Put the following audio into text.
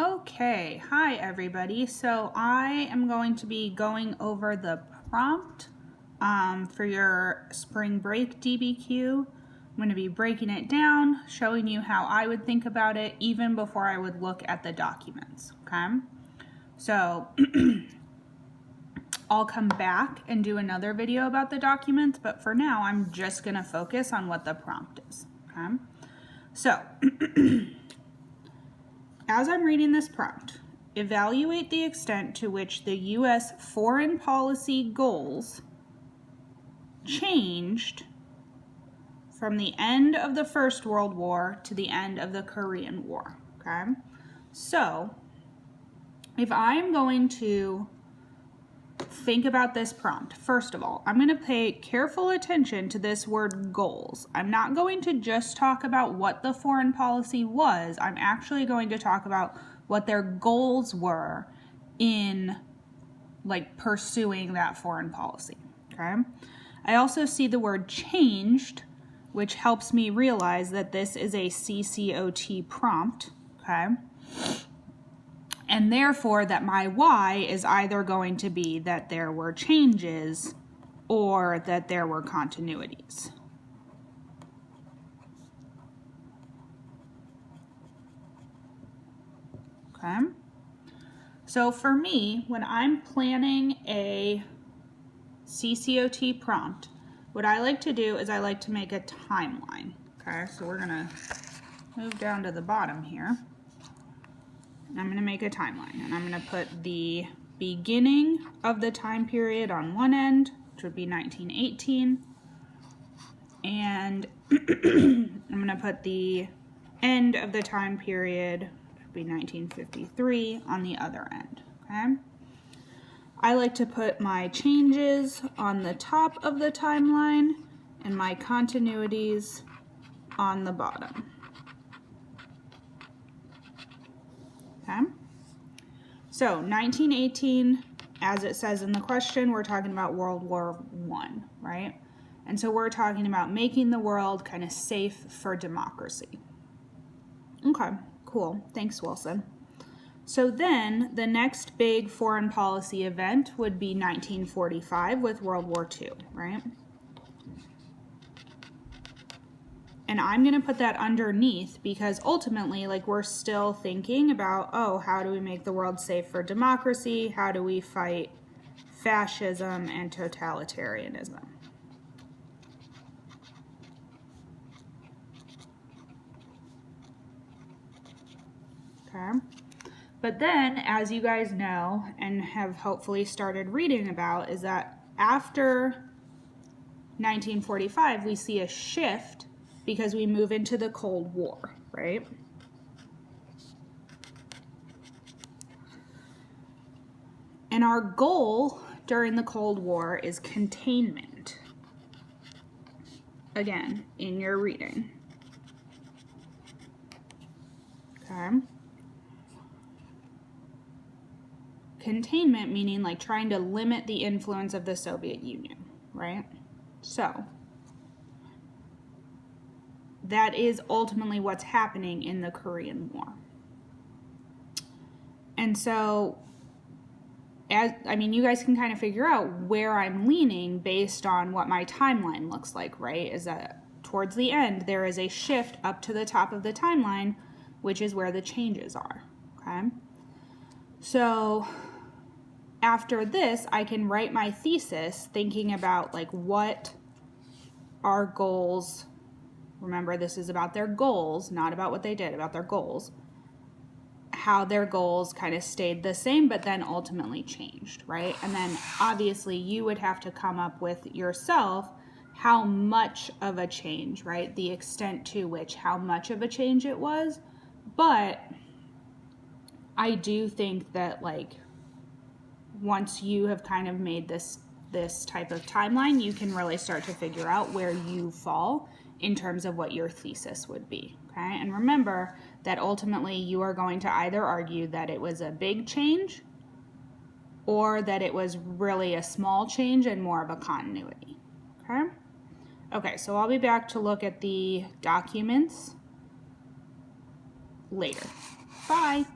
Okay, hi everybody. So I am going to be going over the prompt for your spring break DBQ. I'm going to be breaking it down, showing you how I would think about it even before I would look at the documents, okay? So I'll come back and do another video about the documents, but for now I'm just going to focus on what the prompt is, okay? So as I'm reading this prompt, evaluate the extent to which the U.S. foreign policy goals changed from the end of the First World War to the end of the Korean War, okay? So, if I'm going to think about this prompt, first of all, I'm going to pay careful attention to this word goals. I'm not going to just talk about what the foreign policy was. I'm actually going to talk about what their goals were in pursuing that foreign policy, okay? I also see the word changed, which helps me realize that this is a CCOT prompt, okay? And therefore that my why is either going to be that there were changes or that there were continuities. Okay? So for me, when I'm planning a CCOT prompt, what I like to do is I like to make a timeline. Okay, so we're gonna move down to the bottom here. I'm going to make a timeline, and I'm going to put the beginning of the time period on one end, which would be 1918, and I'm going to put the end of the time period, which would be 1953, on the other end, okay? I like to put my changes on the top of the timeline and my continuities on the bottom. Okay. So 1918, as it says in the question, we're talking about World War I, right? And so we're talking about making the world kind of safe for democracy. Okay, cool. Thanks, Wilson. So then the next big foreign policy event would be 1945 with World War II, right? And I'm going to put that underneath because ultimately, we're still thinking about, oh, how do we make the world safe for democracy? How do we fight fascism and totalitarianism? Okay. But then, as you guys know and have hopefully started reading about, is that after 1945, we see a shift because we move into the Cold War, right? And our goal during the Cold War is containment. Again, in your reading. Okay. Containment meaning trying to limit the influence of the Soviet Union, right? So that is ultimately what's happening in the Korean War. And so, you guys can kind of figure out where I'm leaning based on what my timeline looks like, right? Is that towards the end, there is a shift up to the top of the timeline, which is where the changes are, okay? So after this, I can write my thesis thinking about what our goals. Remember, this is about their goals, not about what they did, about their goals. How their goals kind of stayed the same, but then ultimately changed, right? And then obviously you would have to come up with yourself how much of a change, right? The extent to which, how much of a change it was. But I do think that once you have kind of made this type of timeline, you can really start to figure out where you fall in terms of what your thesis would be, okay? And remember that ultimately you are going to either argue that it was a big change or that it was really a small change and more of a continuity, okay? Okay, so I'll be back to look at the documents later. Bye.